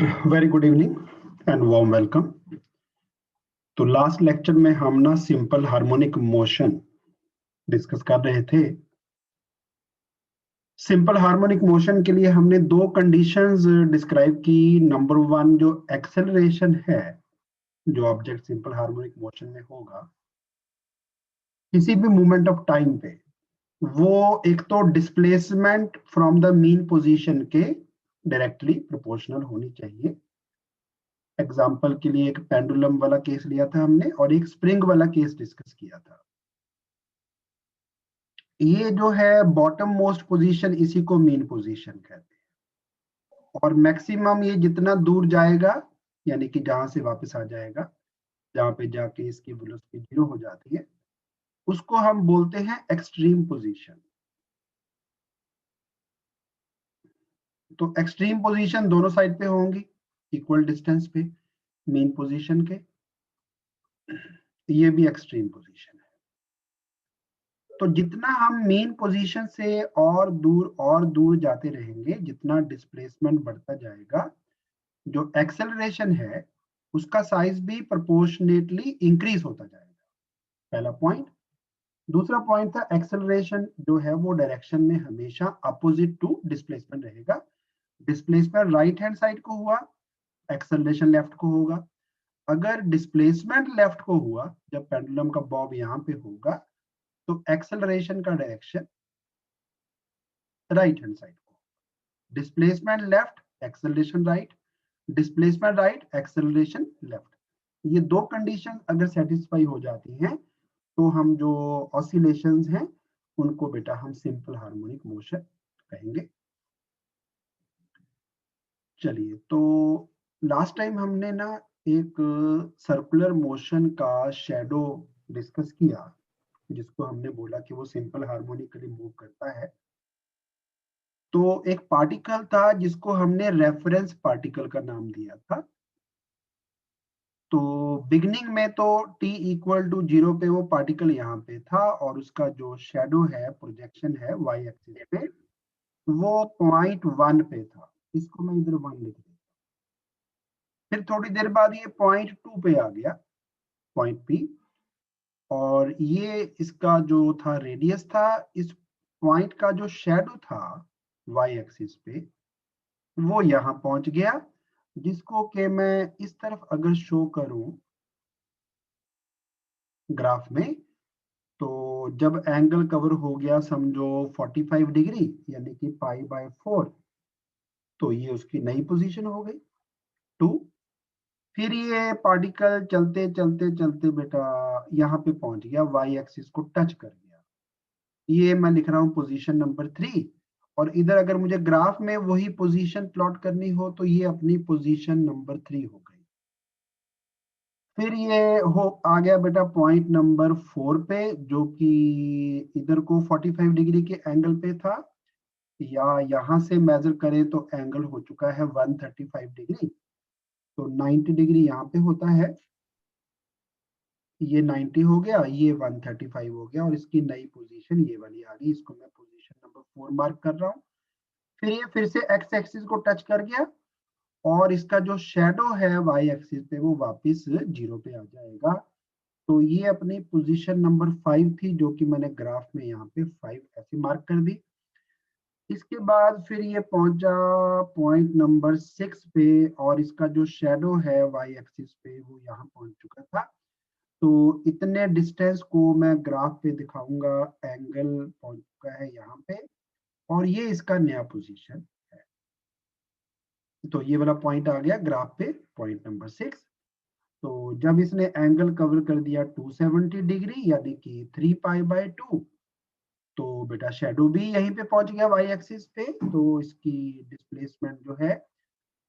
Very good evening and warm welcome. तो last lecture में हम ना सिंपल हार्मोनिक मोशन डिस्कस कर रहे थे। सिंपल हार्मोनिक मोशन के लिए हमने दो कंडीशंस डिस्क्राइब की। नंबर वन, जो एक्सेलरेशन है जो ऑब्जेक्ट सिंपल हार्मोनिक मोशन में होगा किसी भी मोमेंट ऑफ टाइम पे, वो एक तो displacement from the mean position के डायरेक्टली प्रोपोर्शनल होनी चाहिए। एग्जाम्पल के लिए एक पेंडुलम वाला केस लिया था हमने और एक स्प्रिंग वाला केस डिस्कस किया था। ये जो है बॉटम मोस्ट पोजीशन, इसी को मीन पोजीशन कहते हैं। और मैक्सिमम ये जितना दूर जाएगा, यानी कि जहां से वापस आ जाएगा, जहां पे जाके इसकी वेलोसिटी 0 हो जाती है, उसको हम बोलते हैं एक्सट्रीम पोजीशन। तो एक्सट्रीम पोजीशन दोनों साइड पे होंगी, इक्वल डिस्टेंस पे मीन पोजीशन के। ये भी एक्सट्रीम पोजीशन है। तो जितना हम मेन पोजीशन से और दूर जाते रहेंगे, जितना डिस्प्लेसमेंट बढ़ता जाएगा, जो एक्सेलरेशन है उसका साइज भी प्रोपोर्शनेटली इंक्रीज होता जाएगा। पहला पॉइंट। दूसरा पॉइंट था एक्सेलरेशन जो है वो डायरेक्शन में हमेशा अपोजिट टू डिस्प्लेसमेंट रहेगा। डिस्प्लेसमेंट राइट हैंड साइड को हुआ, एक्सेलरेशन लेफ्ट को होगा। अगर डिस्प्लेसमेंट लेफ्ट को हुआ, जब पेंडुलम का बॉब यहाँ पे होगा, तो एक्सेलरेशन का डायरेक्शन राइट हैंड साइड को। Displacement left, acceleration right, displacement right, acceleration left. ये दो कंडीशन अगर सेटिस्फाई हो जाती हैं तो हम जो ऑसिलेशंस हैं उनको बेटा हम सिंपल हार्मोनिक मोशन कहेंगे। चलिए, तो लास्ट टाइम हमने ना एक सर्कुलर मोशन का शेडो डिस्कस किया, जिसको हमने बोला कि वो सिंपल हार्मोनिकली मूव करता है। तो एक पार्टिकल था जिसको हमने रेफरेंस पार्टिकल का नाम दिया था। तो बिगनिंग में तो t इक्वल टू 0 पे वो पार्टिकल यहाँ पे था और उसका जो शेडो है, प्रोजेक्शन है y एक्सिस पे, वो .1 पे था। इसको मैं इधर 1 लिख देता। फिर थोड़ी देर बाद ये .2 पे आ गया, पॉइंट p, और ये इसका जो था रेडियस था। इस पॉइंट का जो शेडो था y एक्सिस पे, वो यहाँ पहुंच गया, जिसको कि मैं इस तरफ अगर शो करूं ग्राफ में, तो जब एंगल कवर हो गया समझो 45 डिग्री, यानी कि π/4, तो ये उसकी नई पोजीशन हो गई 2। फिर ये पार्टिकल चलते चलते चलते बेटा यहाँ पे पहुंच गया, y एक्सिस को टच कर गया। ये मैं लिख रहा हूँ पोजीशन नंबर 3। और इधर अगर मुझे ग्राफ में वही पोजीशन प्लॉट करनी हो तो ये अपनी पोजीशन नंबर 3 हो गई। फिर ये हो आ गया बेटा पॉइंट नंबर 4 पे, जो कि इधर को 45 डिग्री के एंगल पे था, या यहां से मेजर करें तो एंगल हो चुका है 135 डिग्री। तो 90 डिग्री यहाँ पे होता है, ये 90 हो गया, ये 135 हो गया, और इसकी नई पोजीशन ये वाली आ गई। इसको मैं पोजीशन नंबर 4 मार्क कर रहा हूँ। फिर ये फिर से एक्स एक्सिस को टच कर गया और इसका जो शेडो है वाई एक्सिस पे, वो वापस 0 पे आ जाएगा। तो ये अपनी पोजीशन नंबर 5 थी, जो कि मैंने ग्राफ में यहाँ पे 5 ऐसे मार्क कर दी। इसके बाद फिर ये पहुंचा पॉइंट नंबर 6 पे, और इसका जो शेडो है वाई एक्सिस पे, वो यहाँ पहुंच चुका था। तो इतने डिस्टेंस को मैं ग्राफ पे दिखाऊंगा, एंगल पहुंच चुका है यहाँ पे, और ये इसका नया पोजीशन है। तो ये वाला पॉइंट आ गया ग्राफ पे, पॉइंट नंबर 6। तो जब इसने एंगल कवर कर दिया 270 डिग्री, यानी कि 3π/2, तो बेटा शेडो भी यहीं पे पहुंच गया वाई एक्सिस पे। तो इसकी डिस्प्लेसमेंट जो है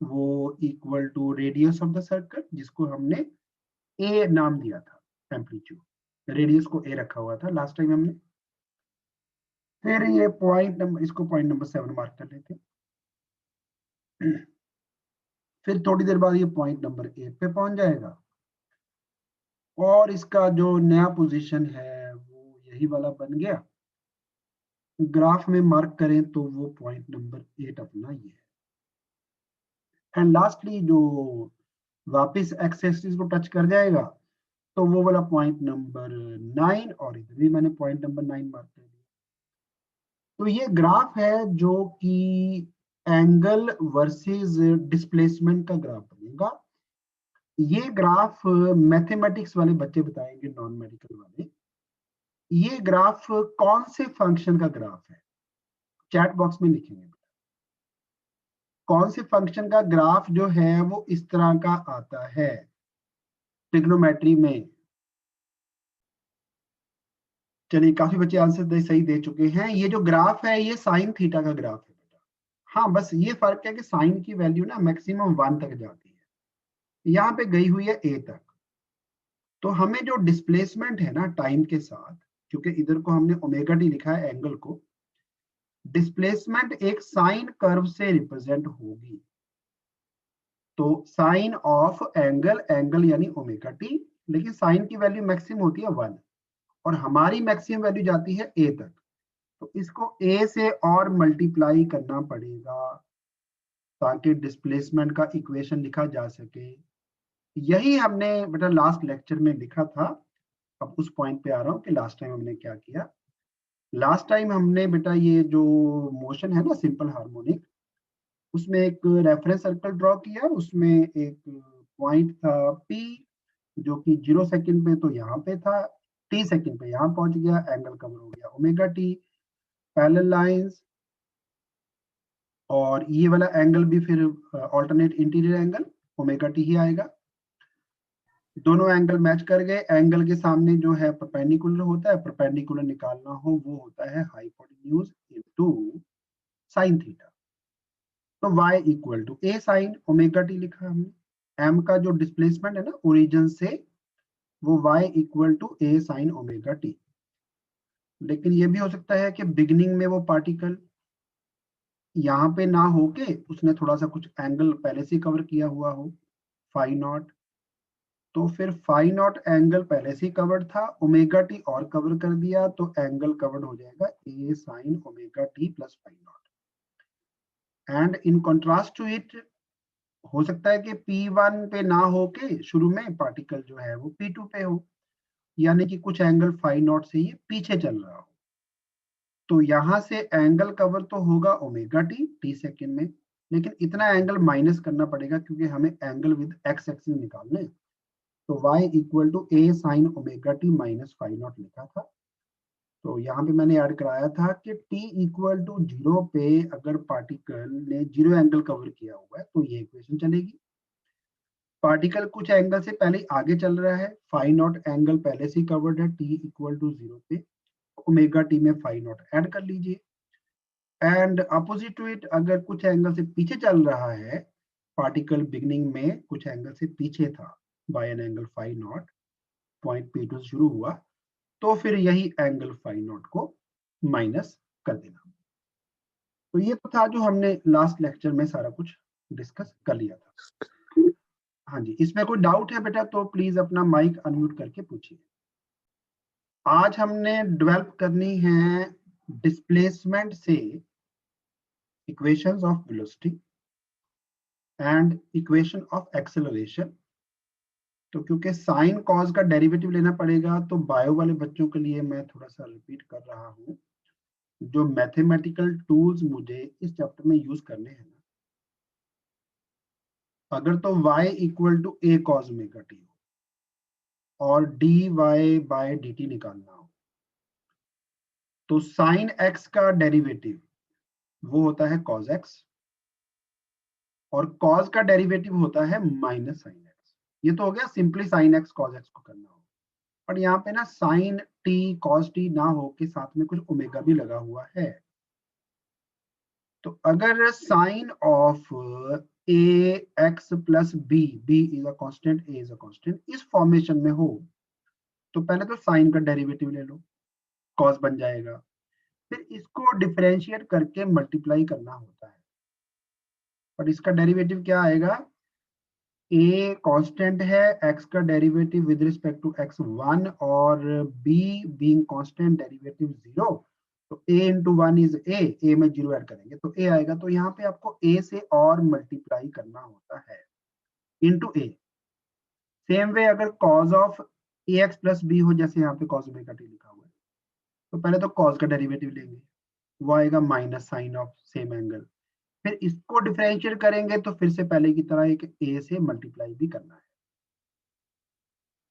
वो equal to radius of the circle, जिसको हमने ए नाम दिया था, एम्पलीट्यूड। रेडियस को ए रखा हुआ था लास्ट टाइम हमने। फिर ये पॉइंट नंबर, इसको पॉइंट नंबर 7 मार्क कर लेते हैं। फिर थोड़ी देर बाद ये पॉइंट नंबर 8 पे पहुंच जाएगा, और इसका जो नया पोजीशन है वो यही वाला बन गया। ग्राफ में मार्क करें तो वो पॉइंट नंबर 8 अपना ये है। एंड लास्टली जो वापस एक्स एक्सिस को टच कर जाएगा तो वो वाला पॉइंट नंबर 9, और इधर भी मैंने पॉइंट नंबर 9 मार्क कर दिया। तो ये ग्राफ है जो कि एंगल वर्सेस डिस्प्लेसमेंट का ग्राफ बनेगा। ये ग्राफ मैथमेटिक्स वाले बच्चे बताएंगे, नॉन मेडिकल वाले। ये ग्राफ कौन से फंक्शन का ग्राफ है, चैट बॉक्स में लिखेंगे। कौन से फंक्शन का ग्राफ जो है वो इस तरह का आता है ट्रिग्नोमेट्री में। चलिए, काफी बच्चे आंसर सही दे चुके हैं। ये जो ग्राफ है ये साइन थीटा का ग्राफ है बेटा। हाँ, बस ये फर्क है कि साइन की वैल्यू ना मैक्सिमम 1 तक जाती है, यहाँ पे गई हुई है a तक। तो हमें जो डिस्प्लेसमेंट है ना टाइम के साथ, क्योंकि इधर को हमने ओमेगा टी लिखा है एंगल को, डिस्प्लेसमेंट एक साइन कर्व से रिप्रेजेंट होगी। तो साइन ऑफ एंगल, एंगल यानी ओमेगा टी, लेकिन साइन की वैल्यू मैक्सिमम होती है 1 और हमारी मैक्सिमम वैल्यू जाती है a तक। तो इसको a से और मल्टीप्लाई करना पड़ेगा ताकि डिस्प्लेसमेंट का इक्वेशन लिखा जा सके। यही हमने बेटा लास्ट लेक्चर में लिखा था। अब उस पॉइंट पे आ रहा हूँ कि लास्ट टाइम हमने क्या किया। लास्ट टाइम हमने बेटा ये जो मोशन है ना सिंपल हार्मोनिक, उसमें एक रेफरेंस सर्कल ड्रॉ किया। उसमें एक पॉइंट था P जो कि 0 सेकंड पे तो यहाँ पे था, T सेकंड पे यहाँ पहुंच गया, एंगल कवर हो गया ओमेगा टी, पैरेलल लाइंस। और ये वाला एंगल भी फिर alternate interior angle omega T ही आएगा। दोनों एंगल मैच कर गए। एंगल के सामने जो है परपेंडिकुलर होता है, परपेंडिकुलर निकालना हो वो होता है हाइपोटेन्यूज इनटू साइन थीटा। तो y equal to a sine omega t लिखा हमने। m का जो डिस्प्लेसमेंट है ना ओरिजिन से, वो y equal to a sine omega t. लेकिन ये भी हो सकता है कि बिगिनिंग में वो पार्टिकल यहाँ पे ना होके उसने थोड़ा सा कुछ एंगल पहले से कवर किया हुआ हो, फाई नॉट। तो फिर फाई नॉट एंगल पहले से कवर्ड था, ओमेगा टी और कवर कर दिया, तो एंगल कवर्ड हो जाएगा a sine omega T plus phi naught. And in contrast to it, हो सकता है कि P1 पे ना हो के शुरू में पार्टिकल जो है वो P2 पे हो, यानी कि कुछ एंगल फाई नॉट से ये पीछे चल रहा हो। तो यहां से एंगल कवर तो होगा ओमेगा टी टी सेकेंड में, लेकिन इतना एंगल माइनस करना पड़ेगा क्योंकि हमें एंगल विद एक्स एक्सिस निकालने। तो y equal to a sine omega t minus phi naught लिखा था। तो यहाँ पे मैंने ऐड कराया था कि t इक्वल टू 0 पे अगर पार्टिकल ने 0 एंगल कवर किया हुआ है तो ये इक्वेशन चलेगी। पार्टिकल कुछ एंगल से पहले आगे चल रहा है, फाई नॉट एंगल पहले से कवर्ड है, t इक्वल टू 0 पे, ओमेगा टी में फाई नॉट ऐड कर लीजिए। एंड अपोजिट टू इट, अगर कुछ एंगल से पीछे चल रहा है, पार्टिकल बिगनिंग में कुछ एंगल से पीछे था by an angle phi naught, point P2 से शुरू हुआ, तो फिर यही एंगल फाई नॉट को माइनस कर देना। तो ये तो था जो हमने लास्ट लेक्चर में सारा कुछ डिस्कस कर लिया था। हाँ जी, इसमें कोई डाउट है बेटा तो प्लीज अपना माइक अनम्यूट करके पूछिए। आज हमने डेवलप करनी है डिस्प्लेसमेंट से equations of velocity and equation of acceleration. तो क्योंकि साइन कॉस का डेरिवेटिव लेना पड़ेगा, तो बायो वाले बच्चों के लिए मैं थोड़ा सा रिपीट कर रहा हूँ। जो मैथमेटिकल टूल्स मुझे इस चैप्टर में यूज करने हैं ना, अगर तो y equal to a cos omega t हो और dy बाय dt निकालना हो, तो साइन x का डेरिवेटिव वो होता है cos x और cos का डेरिवेटिव होता है माइनस साइन x। ये तो हो गया simply sine x cos x को करना हो, पर यहाँ पे ना साइन t cos t ना हो के साथ में कुछ ओमेगा भी लगा हुआ है। तो अगर sine of a x plus b, b is a constant, a is a constant, इस फॉर्मेशन में हो, तो पहले तो साइन का डेरिवेटिव ले लो, कॉस बन जाएगा। फिर इसको डिफरेंशिएट करके मल्टीप्लाई करना होता है, पर इसका डेरिवेटिव क्या आएगा, a कांस्टेंट है, x का derivative with respect to x 1 और b बीइंग कांस्टेंट डेरिवेटिव 0, तो a इंटू 1 इज a में 0 ऐड करेंगे तो a आएगा। तो यहाँ पे आपको a से और मल्टीप्लाई करना होता है इंटू a। सेम वे अगर cos of ax plus b हो, जैसे यहाँ पे cos ओमेगा t लिखा हुआ है, तो पहले तो cos का डेरिवेटिव लेंगे, वो आएगा minus sine of same angle. फिर इसको डिफरेंशिएट करेंगे तो फिर से पहले की तरह एक a से मल्टीप्लाई भी करना है।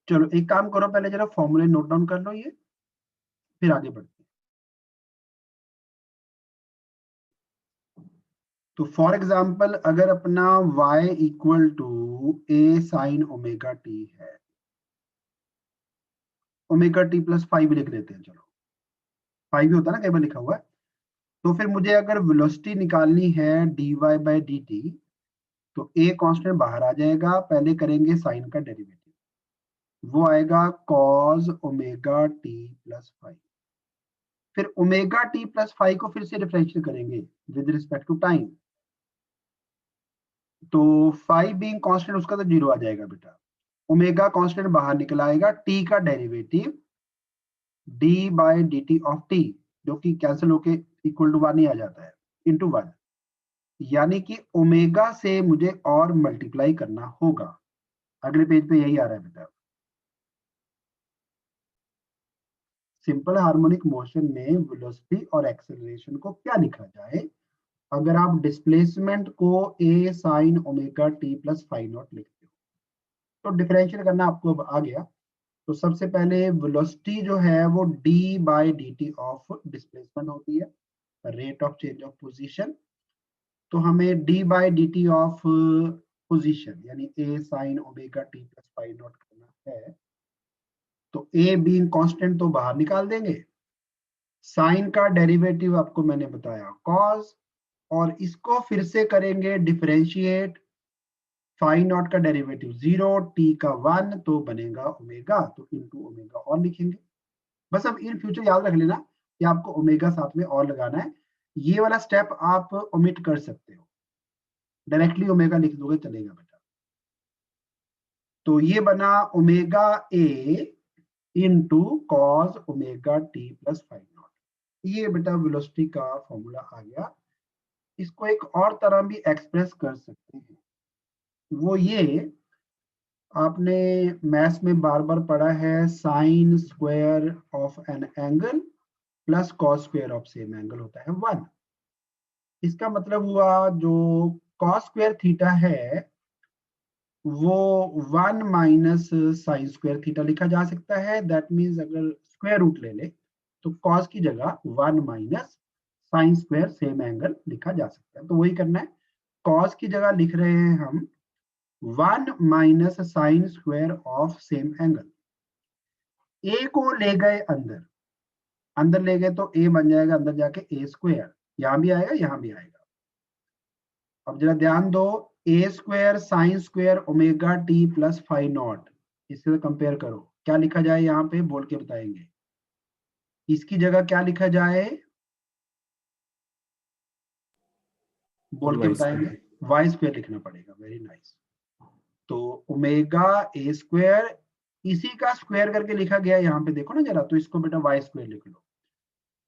चलो एक काम करो, पहले जरा फॉर्मूले नोट डाउन कर लो ये, फिर आगे बढ़ते हैं। तो फॉर एग्जाम्पल अगर अपना y equal to a sine omega t है, ओमेगा टी प्लस 5 लिख लेते हैं, चलो 5 भी होता है ना कई बार लिखा हुआ है। तो फिर मुझे अगर वेलोसिटी निकालनी है dy बाई डी टी, तो a कांस्टेंट बाहर आ जाएगा, पहले करेंगे साइन का डेरिवेटिव, वो आएगा cos ओमेगा टी प्लस 5। फिर ओमेगा टी प्लस 5 को फिर से डिफरेंशिएट करेंगे विद रिस्पेक्ट टू टाइम, तो 5 बीइंग कांस्टेंट उसका तो 0 आ जाएगा बेटा, ओमेगा कांस्टेंट बाहर निकल आएगा, टी का derivative D by d T of T, जो कि कैंसिल होके इक्वल टू 1 ही आ जाता है, इंटू 1। यानी कि ओमेगा से मुझे और मल्टीप्लाई करना होगा। अगले पेज पे यही आ रहा है बेटा। सिंपल हार्मोनिक मोशन में वेलोसिटी और एक्सेलरेशन को क्या लिखा जाए अगर आप डिस्प्लेसमेंट को a sine omega T plus five not लिखते हो? तो डिफरेंशिएट करना आपको अब आ गया। तो सबसे पहले वेलोसिटी जो है वो d by d T of displacement होती है, rate of change of position. तो हमें d by d T of position यानी a sine omega T plus five not करना है, तो a बीइंग कांस्टेंट तो बाहर निकाल देंगे, साइन का डेरिवेटिव आपको मैंने बताया cos, और इसको फिर से करेंगे डिफरेंशिएट, फाइव नॉट का डेरिवेटिव 0, टी का 1, तो बनेगा ओमेगा, तो इनटू ओमेगा और लिखेंगे। बस अब इन फ्यूचर याद रख लेना कि आपको ओमेगा साथ में और लगाना है, ये वाला स्टेप आप ओमिट कर सकते हो, डायरेक्टली ओमेगा लिख दोगे चलेगा बेटा। तो ये बना omega A into cos omega T plus five not, ये बेटा वेलोसिटी का फॉर्मूला आ गया। इसको एक और तरह भी एक्सप्रेस कर सकते हैं, वो ये आपने मैथ्स में बार बार पढ़ा है, sign square of an angle plus cos square of same angle होता है 1। इसका मतलब हुआ जो कॉस स्क्वायर थीटा है वो 1 माइनस साइन स्क्वायर थीटा लिखा जा सकता है। दैट मीन्स अगर स्क्वायर रूट ले ले तो कॉस की जगह 1 minus sine square same angle लिखा जा सकता है। तो वही करना है, कॉस की जगह लिख रहे हैं हम 1 minus sine square of same angle. A को ले गए अंदर, अंदर ले गए तो ए बन जाएगा अंदर जाके ए स्क्वायर, यहां भी आएगा यहां भी आएगा। अब जरा ध्यान दो, A square sine square omega T plus five naught, इससे कंपेयर करो, क्या लिखा जाए यहाँ पे बोल के बताएंगे। इसकी जगह क्या लिखा जाए बोल के बताएंगे, वाई स्क्वायर लिखना पड़ेगा। Very nice. तो ओमेगा ए स्क्वायर, इसी का स्क्वायर करके लिखा गया यहाँ पे, देखो ना जरा, तो इसको बेटा वाई स्क्वायर लिख लो।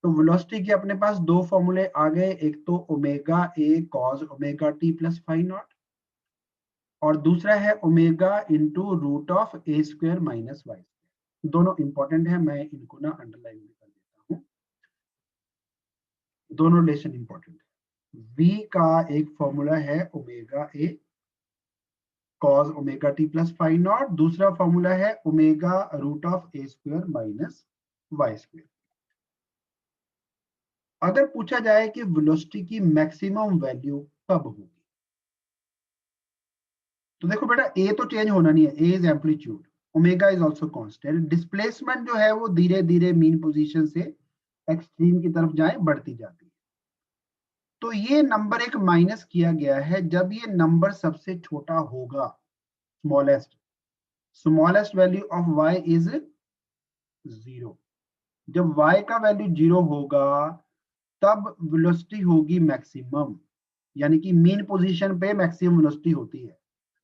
तो वेलोसिटी के अपने पास दो फॉर्मूले आ गए, एक तो omega a cos omega T plus five naught, और दूसरा है omega into root of a square minus y square. दोनों इंपॉर्टेंट है, मैं इनको ना अंडरलाइन भी कर देता हूँ, दोनों रिलेशन इंपॉर्टेंट है। v का एक फॉर्मूला है omega a cos omega T plus five naught, दूसरा फॉर्मूला है omega root of a square minus y square. अगर पूछा जाए कि वेलोसिटी की मैक्सिमम वैल्यू कब होगी, तो देखो बेटा ए तो चेंज होना नहीं है, A is amplitude, omega is also constant, displacement जो है वो धीरे धीरे मीन पोजीशन से एक्सट्रीम की तरफ जाए बढ़ती जाती है। तो ये नंबर एक माइनस किया गया है जब ये नंबर सबसे छोटा होगा, smallest, smallest value of y is 0। जब y का वैल्यू 0 होगा तब वेलोसिटी होगी मैक्सिमम, यानी कि मीन पोजीशन पे मैक्सिमम वेलोसिटी होती है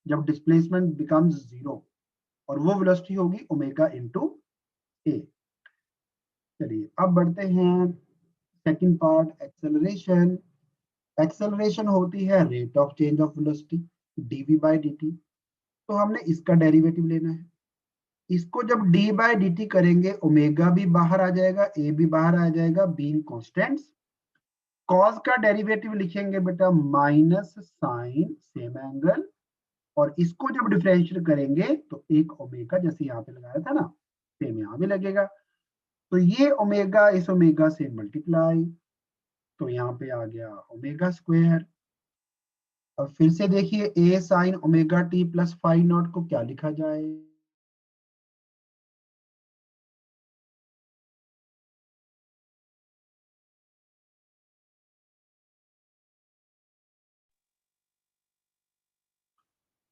जब डिस्प्लेसमेंट बिकम्स 0, और वो वेलोसिटी होगी ओमेगा इंटू ए। चलिए अब बढ़ते हैं सेकंड पार्ट एक्सेलरेशन। एक्सेलरेशन होती है rate of change of velocity dv by dt। तो हमने इसका डेरिवेटिव लेना है। इसको जब d बाय dt करेंगे ओमेगा भी बाहर आ जाएगा, a भी बाहर आ जाएगा, बीइंग कांस्टेंट्स। कॉस का डेरिवेटिव लिखेंगे बेटा माइनस साइन सेम एंगल, और इसको जब डिफरेंशियल करेंगे तो एक ओमेगा जैसे यहाँ पे लगाया था ना, सेम यहाँ भी लगेगा। तो ये ओमेगा इस ओमेगा से मल्टीप्लाई, तो यहाँ पे आ गया ओमेगा स्क्वायर। अब फिर से देखिए a sine omega T plus five not को क्या लिखा जाए,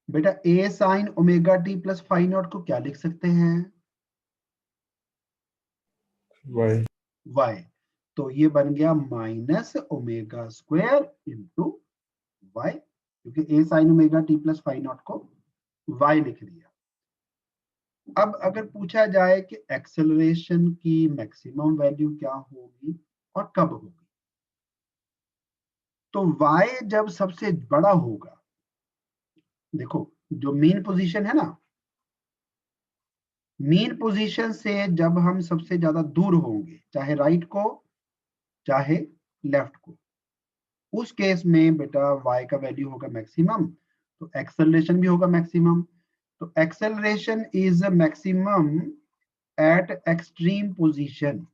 बेटा a sine omega T plus five not को क्या लिख सकते हैं, y। y। तो ये बन गया minus omega square into y, क्योंकि a sine omega T plus five not को y लिख दिया। अब अगर पूछा जाए कि एक्सेलरेशन की मैक्सिमम वैल्यू क्या होगी और कब होगी, तो y जब सबसे बड़ा होगा, देखो जो मेन पोजीशन है ना, मेन पोजीशन से जब हम सबसे ज्यादा दूर होंगे, चाहे राइट को चाहे लेफ्ट को, उस केस में बेटा y का वैल्यू होगा मैक्सिमम, तो एक्सेलरेशन भी होगा मैक्सिमम। तो acceleration is maximum eight extreme position,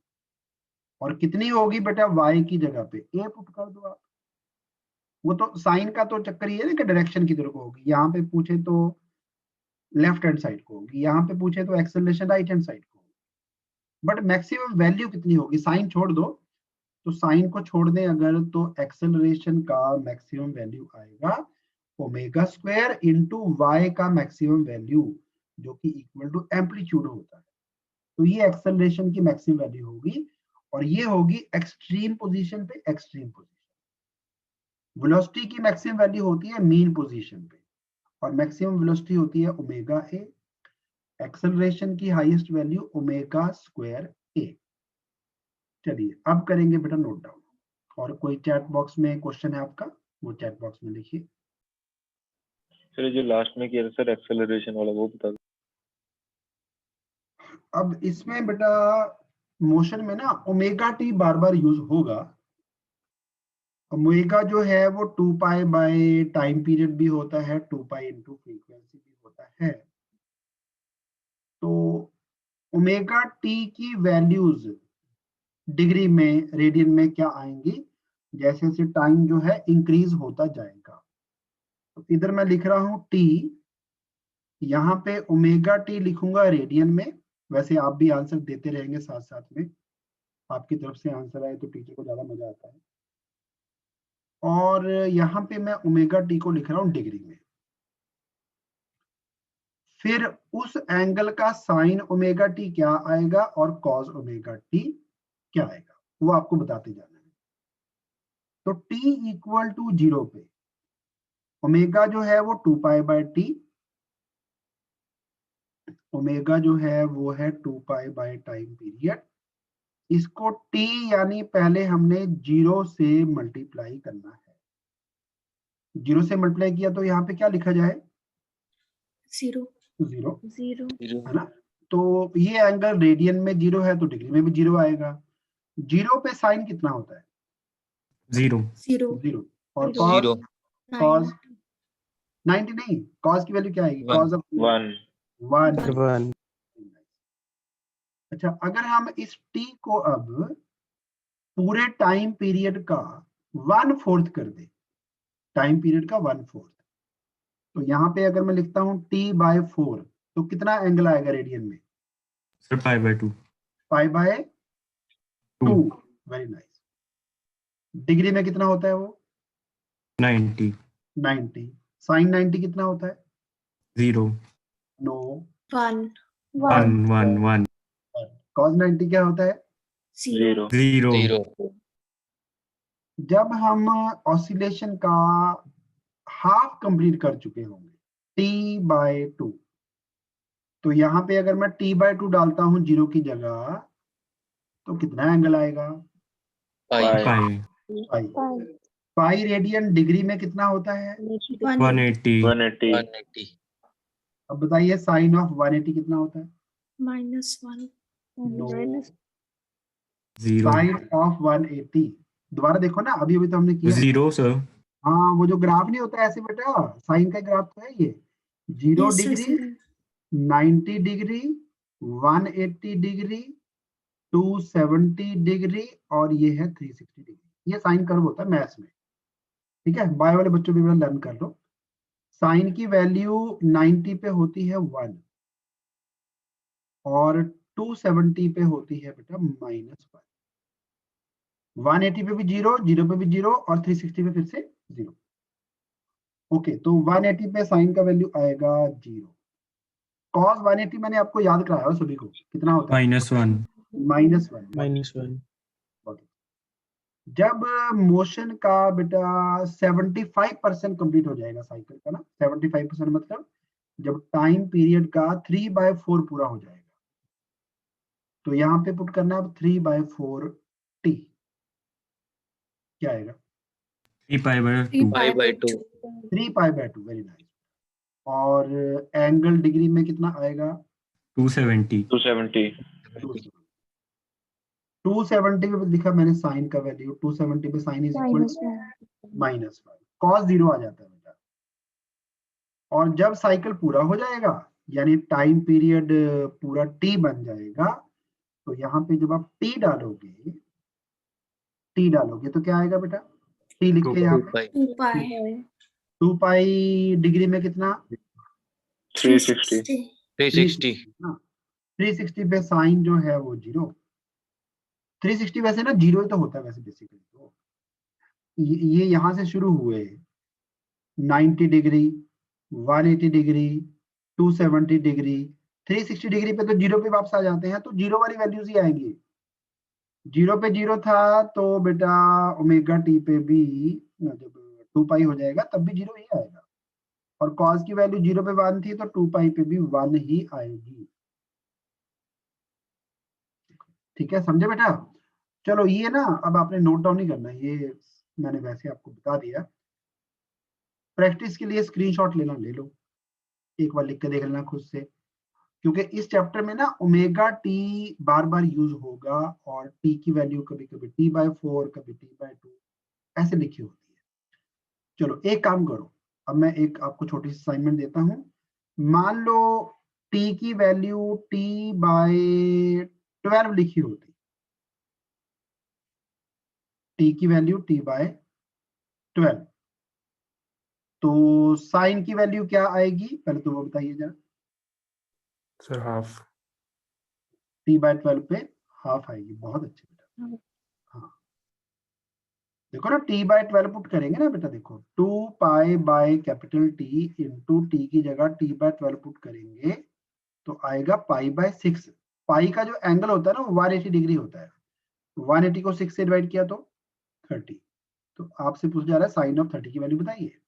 और कितनी होगी बेटा y की जगह पे a पुट कर दो आप। वो तो साइन का तो चक्कर ही है ना कि डायरेक्शन किधर को होगी, यहाँ पे पूछे तो लेफ्ट हैंड साइड को होगी, यहाँ पे पूछे तो एक्सेलरेशन राइट हैंड साइड को होगी। बट मैक्सिमम वैल्यू कितनी होगी, साइन छोड़ दो, तो साइन को छोड़ दें अगर, तो एक्सेलरेशन का मैक्सिमम वैल्यू आएगा ओमेगा स्क्वायर इंटू वाई का मैक्सिमम वैल्यू, जो कि इक्वल टू एम्पलीट्यूड होता है। तो ये एक्सेलरेशन की मैक्सिमम वैल्यू होगी, और ये होगी एक्सट्रीम पोजीशन पे, एक्सट्रीम पोजीशन। वेलोसिटी की मैक्सिमम वैल्यू होती है मीन पोजीशन पे, और मैक्सिमम वेलोसिटी होती है ओमेगा ए। एक्सेलरेशन की हाईएस्ट वैल्यू ओमेगा स्क्वायर ए। चलिए अब करेंगे बेटा नोट डाउन, और कोई चैट बॉक्स में क्वेश्चन है आपका, वो चैट बॉक्स में लिखिए। सर जो लास्ट में किया था सर एक्सेलरेशन वाला, वो बता दो। अब इसमें बेटा मोशन में ना ओमेगा टी बार बार यूज होगा। ओमेगा जो है वो 2 पाई बाय टाइम पीरियड भी होता है, 2 पाई इंटू फ्रीक्वेंसी भी होता है। तो ओमेगा टी की वैल्यूज डिग्री में रेडियन में क्या आएंगी, जैसे जैसे टाइम जो है इंक्रीज होता जाएगा। तो इधर मैं लिख रहा हूं टी, यहाँ पे ओमेगा टी लिखूंगा रेडियन में। वैसे आप भी आंसर देते रहेंगे साथ साथ में, आपकी तरफ से आंसर आए तो टीचर को ज्यादा मजा आता है। और यहाँ पे मैं ओमेगा टी को लिख रहा हूँ डिग्री में। फिर उस एंगल का साइन ओमेगा टी क्या आएगा और कॉस ओमेगा टी क्या आएगा, वो आपको बताते जाना है। तो टी इक्वल टू 0 पे ओमेगा जो है वो 2 पाई बाय टी, ओमेगा जो है वो है 2 पाई बाय टाइम पीरियड। इसको टी यानी पहले हमने 0 से मल्टीप्लाई करना है। 0 से मल्टीप्लाई किया तो यहाँ पे क्या लिखा जाए, 0 0 0 है ना। तो ये एंगल रेडियन में 0 है तो डिग्री में भी 0 आएगा। 0 पे साइन कितना होता है, 0 0। और Zero. कॉस, कॉस 90 नहीं, कॉस की वैल्यू क्या आएगी, कॉस ऑफ 1। 1। अच्छा अगर हम इस t को अब पूरे टाइम पीरियड का 1/4 कर दे, टाइम पीरियड का 1/4, तो यहाँ पे अगर मैं लिखता हूँ t/4, तो कितना एंगल आएगा रेडियन में, सर π/2। π/2। Very nice. डिग्री में कितना होता है वो, 90। 90। साइन 90 कितना होता है, 0। नो, 1 1 1 1। कॉस 90 क्या होता है, 0 0। जब हम ऑसिलेशन का हाफ कंप्लीट कर चुके होंगे t/2, तो यहाँ पे अगर मैं t/2 डालता हूँ 0 की जगह, तो कितना एंगल आएगा, पाई pi पाई रेडियन डिग्री में कितना होता है? 180 180 अब बताइए साइन ऑफ 180 कितना होता है? -1 नो, 0 साइन ऑफ 180 दोबारा देखो ना, अभी अभी तो हमने किया। 0 सर हाँ, वो जो ग्राफ नहीं होता ऐसे बेटा, साइन का ग्राफ तो है ये। 0 Yes, sir, degree, sir. 90 degree, 180 degree, 270 degree और ये है 360 डिग्री। ये साइन कर्व होता है मैथ्स में, ठीक है? बायो वाले बच्चों भी बड़ा लर्न कर लो। साइन की वैल्यू 90 पे होती है 1 और 270 पे होती है बेटा -1। 180 पे भी 0, 0 पे भी 0 और 360 पे फिर से 0। ओके, तो 180 पे साइन का वैल्यू आएगा 0। कॉस 180 मैंने आपको याद कराया हो सभी को, कितना होता है? -1 -1। जब मोशन का बेटा 75% कंप्लीट हो जाएगा साइकिल का ना, 75% मतलब जब टाइम पीरियड का 3/4 पूरा हो जाएगा, तो यहाँ पे पुट करना है 3/4 t, क्या आएगा? 3 pi/2 3π/2, वेरी नाइस। और एंगल डिग्री में कितना आएगा? 270 270 पे लिखा मैंने साइन का वैल्यू, 270 पे साइन इज इक्वल -1, cos 0 आ जाता है बेटा। और जब साइकिल पूरा हो जाएगा यानी टाइम पीरियड पूरा t बन जाएगा, तो यहाँ पे जब आप t डालोगे तो क्या आएगा बेटा? t लिख के यहाँ पे 2 pi 2 पाई डिग्री में कितना? 360 ना, 360 पे साइन जो है वो 0। 360 वैसे ना 0 ही तो होता है वैसे बेसिकली। तो ये यहाँ से शुरू हुए 90 डिग्री, 180 डिग्री, 270 डिग्री, 360 डिग्री पे तो 0 पे वापस आ जाते हैं, तो 0 वाली वैल्यूज ही आएंगी। 0 पे 0 था तो बेटा ओमेगा टी पे भी जब 2 पाई हो जाएगा तब भी 0 ही आएगा। और कॉस की वैल्यू 0 पे 1 थी तो 2 पाई पे भी 1 ही आएगी। ठीक है, समझे बेटा? चलो ये ना अब आपने नोट डाउन नहीं करना, ये मैंने वैसे आपको बता दिया। प्रैक्टिस के लिए स्क्रीनशॉट लेना ले लो, एक बार लिख के देख लेना खुद से, क्योंकि इस चैप्टर में ना ओमेगा टी बार बार यूज होगा और टी की वैल्यू कभी कभी t/4 कभी t/2 ऐसे लिखी होती है। चलो एक काम करो, अब मैं एक आपको छोटी सी असाइनमेंट देता हूं। मान लो t की वैल्यू t/12 लिखी होती, t की वैल्यू t/12, तो साइन की वैल्यू क्या आएगी पहले तो वो बताइए जरा। Sir half. t/12 पे हाफ आएगी, बहुत अच्छे बेटा। हाँ देखो ना, t/12 पुट करेंगे ना बेटा, देखो 2 pi by capital T into T की जगह t/12 पुट करेंगे तो आएगा π/6। पाई का जो एंगल होता है ना वो 180 डिग्री होता है, 180 को 6 से डिवाइड किया तो 30। तो आपसे पूछा जा रहा है साइन ऑफ 30 की वैल्यू बताइए,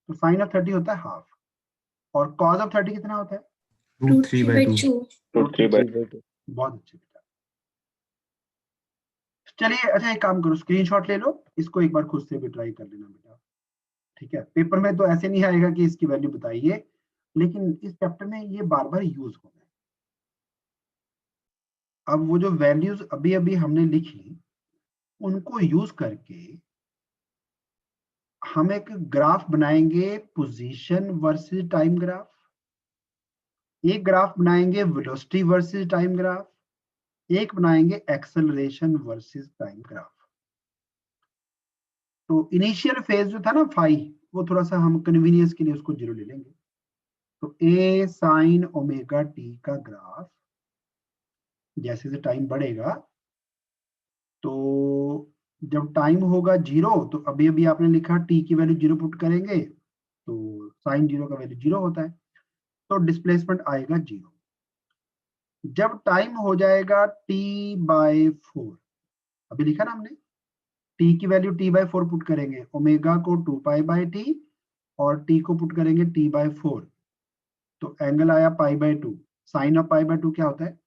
तो साइन ऑफ 30 होता है हाफ और कॉस ऑफ 30 कितना होता है? √3/2 बहुत अच्छे बेटा। चलिए अच्छा एक काम करो, स्क्रीनशॉट ले लो, इसको एक बार खुद से भी ट्राई कर लेना बेटा, ठीक है? पेपर में तो ऐसे नहीं आएगा कि इसकी वैल्यू बताइए, लेकिन इस चैप्टर में ये बार बार यूज होगा। अब वो जो वैल्यूज अभी अभी हमने लिखी उनको यूज करके हम एक ग्राफ बनाएंगे, पोजीशन वर्सेस टाइम ग्राफ, एक ग्राफ बनाएंगे वेलोसिटी वर्सेस टाइम ग्राफ, एक बनाएंगे एक्सेलरेशन वर्सेस टाइम ग्राफ। तो इनिशियल फेज जो था ना फाई, वो थोड़ा सा हम कन्वीनियंस के लिए उसको 0 ले लेंगे। तो ए साइन ओमेगा टी का ग्राफ जैसे जैसे टाइम बढ़ेगा, तो जब टाइम होगा 0 तो अभी अभी आपने लिखा टी की वैल्यू 0 पुट करेंगे तो साइन 0 का वैल्यू 0 होता है, तो डिस्प्लेसमेंट आएगा 0। जब टाइम हो जाएगा t/4, अभी लिखा ना हमने, t की वैल्यू t/4 पुट करेंगे, ओमेगा को 2 π/t और t को पुट करेंगे t/4, तो एंगल आया π/2। साइन ऑफ π/2 क्या होता है?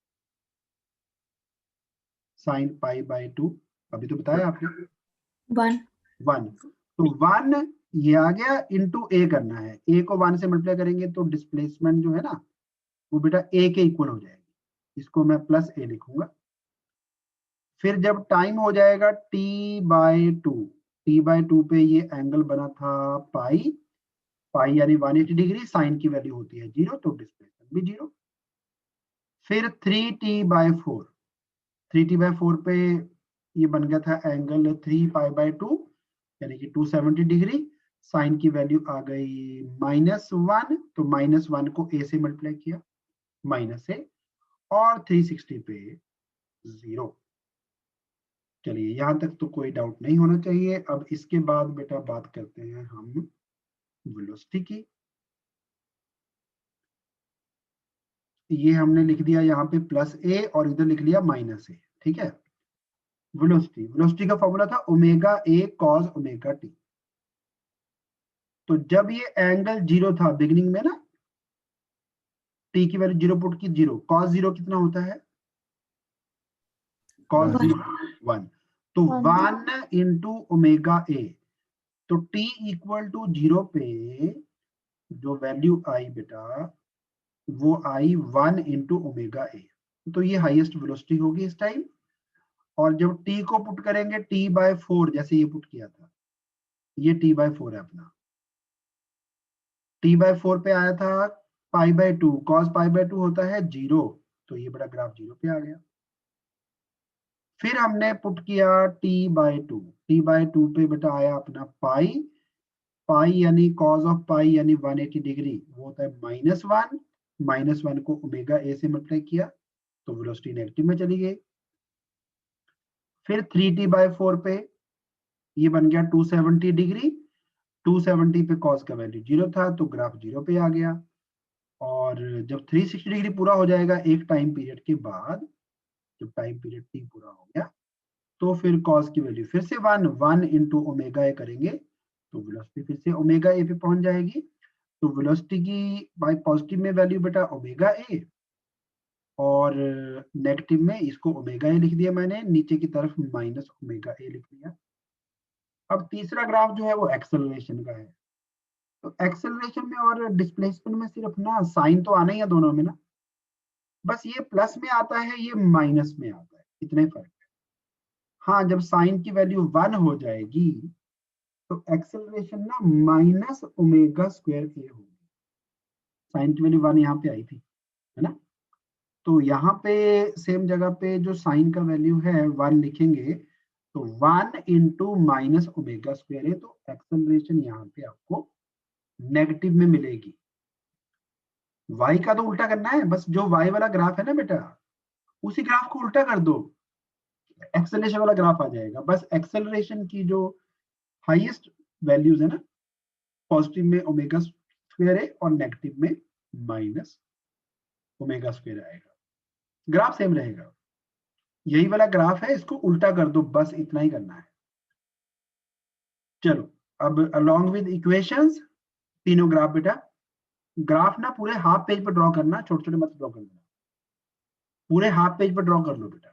साइन π/2 अभी तो बताया आपने 1. 1, तो 1 ये आ गया इनटू ए करना है, ए को 1 से मल्टीप्लाई करेंगे तो डिस्प्लेसमेंट जो है ना वो बेटा ए के इक्वल हो जाएगी, इसको मैं प्लस ए लिखूंगा। फिर जब टाइम हो जाएगा t/2 पे ये एंगल बना था पाई, पाई यानी 180 डिग्री, साइन की वैल्यू होती है 0 तो डिस्प्लेसमेंट भी 0। फिर 3t/4, 3t/4 पे ये बन गया था एंगल 3π/2 यानी कि 270 डिग्री, साइन की वैल्यू आ गई -1, तो -1 को a से मल्टीप्लाई किया -a, और 360 पे 0। चलिए यहां तक तो कोई डाउट नहीं होना चाहिए। अब इसके बाद बेटा बात करते हैं हम वेलोसिटी की। ये हमने लिख दिया यहाँ पे +a और इधर लिख लिया -a, ठीक है। वेलोसिटी का फॉर्मूला था omega a cos omega t। तो जब ये एंगल 0 था बिगिनिंग में ना, t की वैल्यू 0 पुट की 0, cos 0 कितना होता है, cos 0 1, तो 1 इंटू ओमेगा a, तो t इक्वल टू 0 पे जो वैल्यू आई बेटा वो आई 1 इंटू ओमेगा a, तो ये हाईएस्ट वेलोसिटी होगी इस टाइम। और जब t को पुट करेंगे t/4, जैसे ये पुट किया था, ये t/4 है अपना, t/4 पे आया था π/2, cos π/2 होता है 0, तो ये बड़ा ग्राफ 0 पे आ गया। फिर हमने पुट किया t/2, t/2 पे बेटा आया अपना पाई, पाई यानी cos ऑफ पाई यानी 180 डिग्री, वो होता है -1, -1 को ओमेगा a से मल्टीप्लाई किया तो वेलोसिटी नेगेटिव में चली गई। फिर 3t/4 पे ये बन गया 270 डिग्री, 270 पे cos का वैल्यू 0 था तो ग्राफ 0 पे आ गया। और जब 360 डिग्री पूरा हो जाएगा एक टाइम पीरियड के बाद, जब टाइम पीरियड t पूरा हो गया, तो फिर cos की वैल्यू फिर से 1 इंटू ओमेगा ए करेंगे तो वेलोसिटी फिर से ओमेगा ए पे पहुंच जाएगी। तो वेलोसिटी की बाय पॉजिटिव में वैल्यू बेटा ओमेगा ए, और नेगेटिव में इसको ओमेगा ए लिख दिया मैंने, नीचे की तरफ माइनस ओमेगा ए लिख दिया। अब तीसरा ग्राफ जो है वो एक्सेलरेशन का है। तो एक्सेलरेशन में और डिस्प्लेसमेंट में सिर्फ ना साइन तो आना ही है दोनों में ना, बस ये प्लस में आता है ये माइनस में आता है, इतना ही फर्क है। हाँ जब साइन की वैल्यू 1 हो जाएगी तो एक्सेलरेशन ना माइनस ओमेगा स्क्वायर ए होगी। साइन की वैल्यू 1 यहाँ पे आई थी, है ना, तो यहाँ पे सेम जगह पे जो साइन का वैल्यू है 1 लिखेंगे तो 1 इंटू माइनस ओमेगा स्क्वायर है, तो एक्सेलरेशन यहाँ पे आपको नेगेटिव में मिलेगी। y का तो उल्टा करना है, बस जो y वाला ग्राफ है ना बेटा उसी ग्राफ को उल्टा कर दो, एक्सेलरेशन वाला ग्राफ आ जाएगा। बस एक्सेलरेशन की जो हाईएस्ट वैल्यूज है ना, पॉजिटिव में ओमेगा स्क्वायर है और नेगेटिव में माइनस ओमेगा स्क्वायर आएगा, ग्राफ सेम रहेगा। यही वाला ग्राफ है, इसको उल्टा कर दो, बस इतना ही करना है। चलो अब अलोंग विद इक्वेशंस तीनों ग्राफ बेटा, ग्राफ ना पूरे हाफ पेज पर ड्रॉ करना, छोटे छोटे मत ड्रॉ करना, पूरे हाफ पेज पर ड्रॉ कर लो बेटा।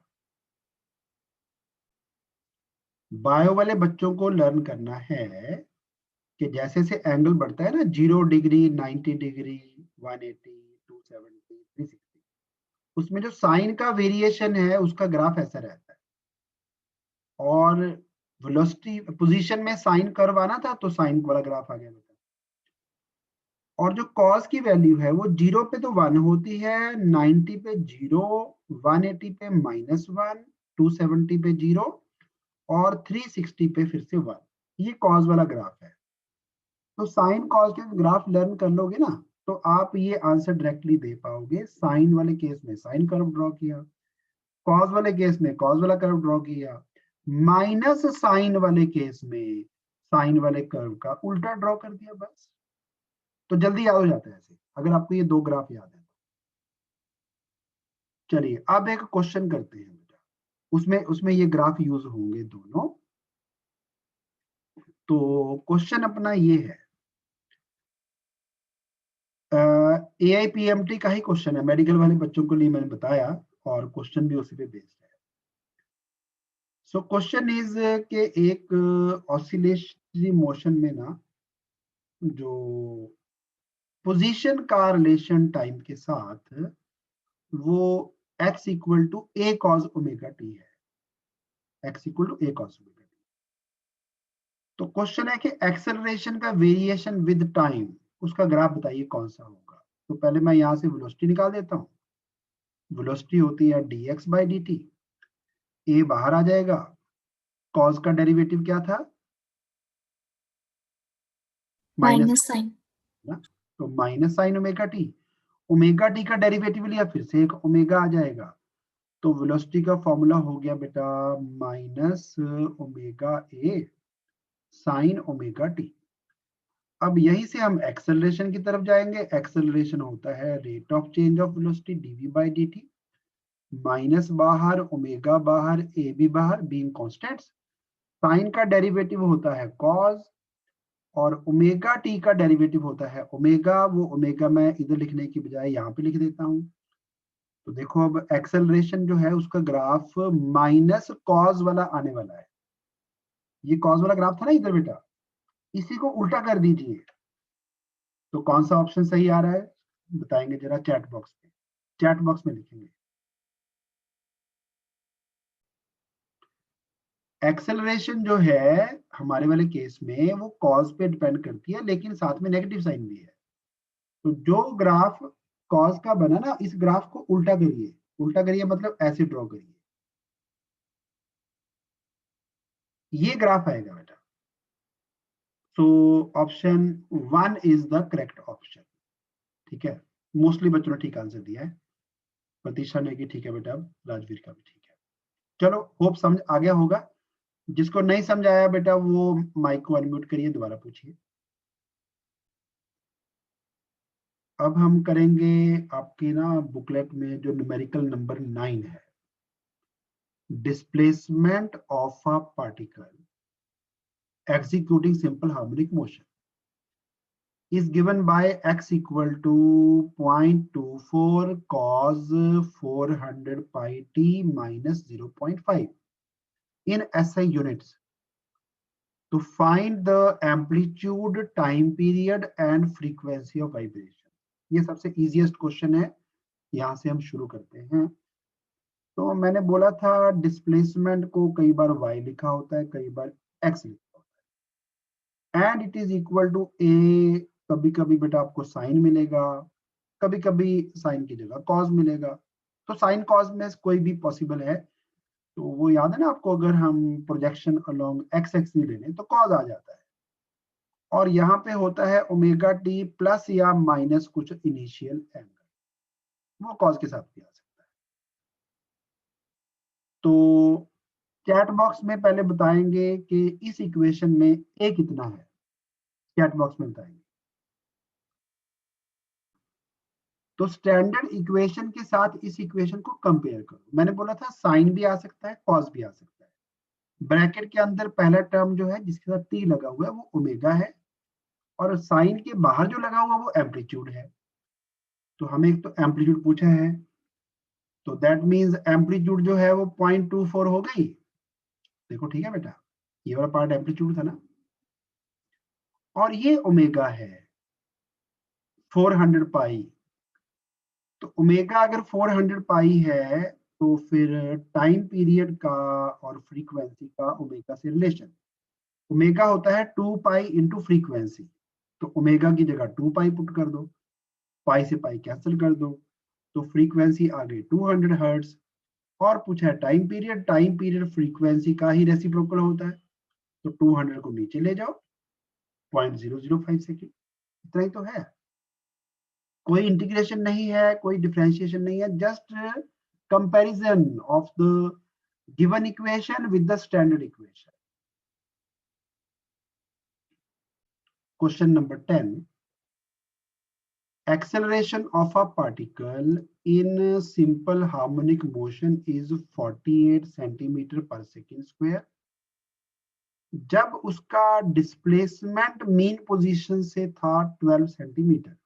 बायो वाले बच्चों को लर्न करना है कि जैसे से एंगल बढ़ता है ना, 0 डिग्री, 90 डिग्री, 180, 270, 360, उसमें जो साइन का वेरिएशन है उसका ग्राफ ऐसा रहता है। और वेलोसिटी पोजीशन में साइन कर्व आना था तो साइन वाला ग्राफ आ गया बेटा। और जो cos की वैल्यू है वो 0 पे तो 1 होती है, 90 पे 0, 180 पे -1, 270 पे 0 और 360 पे फिर से 1, ये cos वाला ग्राफ है। तो साइन cos के ग्राफ लर्न कर लोगे ना तो आप ये आंसर डायरेक्टली दे पाओगे। साइन वाले केस में साइन कर्व ड्रॉ किया, कॉस वाले केस में कॉस वाला कर्व ड्रॉ किया, माइनस साइन वाले केस में साइन वाले कर्व का उल्टा ड्रॉ कर दिया, बस। तो जल्दी याद हो जाता है ऐसे अगर आपको ये दो ग्राफ याद है। चलिए अब एक क्वेश्चन करते हैं बेटा, उसमें ये ग्राफ यूज होंगे दोनों। तो क्वेश्चन अपना ये है, AIPMT का ही क्वेश्चन है, मेडिकल वाले बच्चों के लिए मैंने बताया और क्वेश्चन भी उसी पे बेस्ड है। सो क्वेश्चन इज के एक ऑसिलेटरी मोशन में ना जो पोजीशन का रिलेशन टाइम के साथ वो x equal to a cos omega t है, x equal to a cos omega t। तो क्वेश्चन है कि एक्सेलरेशन का वेरिएशन विद टाइम, उसका ग्राफ बताइए कौन सा होगा। तो पहले मैं यहां से वेलोसिटी निकाल देता हूं। वेलोसिटी होती है dx बाई dt, a बाहर आ जाएगा, cos का डेरिवेटिव क्या था, माइनस साइन। तो minus sign omega T, omega T का डेरिवेटिव लिया, फिर से एक ओमेगा आ जाएगा, तो वेलोसिटी का फॉर्मूला हो गया बेटा minus omega A sign omega T. अब यहीं से हम एक्सेलरेशन की तरफ जाएंगे। एक्सेलरेशन होता है rate of change of velocity d v by d t, minus बाहर ओमेगा बाहर ए भी बाहर, बीइंग कांस्टेंट्स। साइन का डेरिवेटिव होता है कॉस, और ओमेगा टी का डेरिवेटिव होता है ओमेगा। वो ओमेगा मैं इधर लिखने की बजाय यहाँ पे लिख देता हूँ। तो देखो अब एक्सेलरेशन जो है उसका ग्राफ माइनस कॉस वाला आने वाला है। ये कॉस वाला ग्राफ था ना इधर बेटा, इसी को उल्टा कर दीजिए। तो कौन सा ऑप्शन सही आ रहा है बताएंगे जरा चैट बॉक्स में, चैट बॉक्स में लिखेंगे। एक्सेलरेशन जो है हमारे वाले केस में वो कॉस पे डिपेंड करती है, लेकिन साथ में नेगेटिव साइन भी है। तो जो ग्राफ कॉस का बना ना, इस ग्राफ को उल्टा करिए। उल्टा करिए मतलब ऐसे ड्रॉ करिए, ये ग्राफ आएगा बेटा। So option 1 is the correct option. ठीक है, मोस्टली बच्चों ने ठीक आंसर दिया है। प्रतीक्षा ने की ठीक है बेटा, राजवीर का भी ठीक है। चलो होप समझ आ गया होगा। जिसको नहीं समझ आया बेटा वो माइक को अनम्यूट करिए, दोबारा पूछिए। अब हम करेंगे आपके ना बुकलेट में जो न्यूमेरिकल नंबर 9 है, displacement of a particle executing simple harmonic motion is given by x equal to 0.24 cos 400 pi t minus 0.5 in SI units. To find the amplitude, time period and frequency of vibration. ये सबसे easiest question है, यहाँ से हम शुरू करते हैं। तो मैंने बोला था डिस्प्लेसमेंट को कई बार y लिखा होता है, कई बार x लिखा होता है, and it is equal to a। कभी कभी बेटा आपको साइन मिलेगा, कभी कभी साइन की जगह कॉस मिलेगा। तो साइन कॉस में कोई भी पॉसिबल है। तो वो याद है ना आपको, अगर हम प्रोजेक्शन अलोंग एक्स एक्सिस ले लें तो कॉस आ जाता है, और यहाँ पे होता है ओमेगा टी प्लस या माइनस कुछ इनिशियल एंगल, वो कॉस के साथ भी आ सकता है। तो चैट बॉक्स में पहले बताएंगे कि इस इक्वेशन में ए कितना है, चैट बॉक्स में बताएंगे। तो स्टैंडर्ड इक्वेशन के साथ इस इक्वेशन को कंपेयर करो। मैंने बोला था साइन भी आ सकता है, कॉस भी आ सकता है। ब्रैकेट के अंदर पहला टर्म जो है जिसके साथ टी लगा हुआ है वो ओमेगा है, और साइन के बाहर जो लगा हुआ वो एम्पलीट्यूड है। तो हमें एक तो एम्पलीट्यूड पूछा है, तो दैट मींस एम्पलीट्यूड जो है वो 0.24 हो गई। देखो ठीक है बेटा, ये वाला पार्ट एम्पलीट्यूड था ना, और ये ओमेगा है 400 पाई। तो ओमेगा अगर 400 पाई है तो फिर टाइम पीरियड का और फ्रीक्वेंसी का ओमेगा से रिलेशन, ओमेगा होता है 2 पाई इंटू फ्रीक्वेंसी। तो ओमेगा की जगह 2 पाई पुट कर दो, पाई से पाई कैंसिल कर दो, तो फ्रीक्वेंसी आ गई 200 हर्ट्ज। और पूछा है time period, time period frequency का ही रेसिप्रोकल होता है, तो 200 को नीचे ले जाओ 0.005 सेकेंड, इतना ही तो है। कोई इंटीग्रेशन नहीं है, कोई डिफरेंशिएशन नहीं है, just comparison of the given equation with the standard equation. Question number 10, acceleration of a particle in simple harmonic motion is 48 centimeter per second square जब उसका डिस्प्लेसमेंट मीन पोजीशन से था 12 सेंटीमीटर।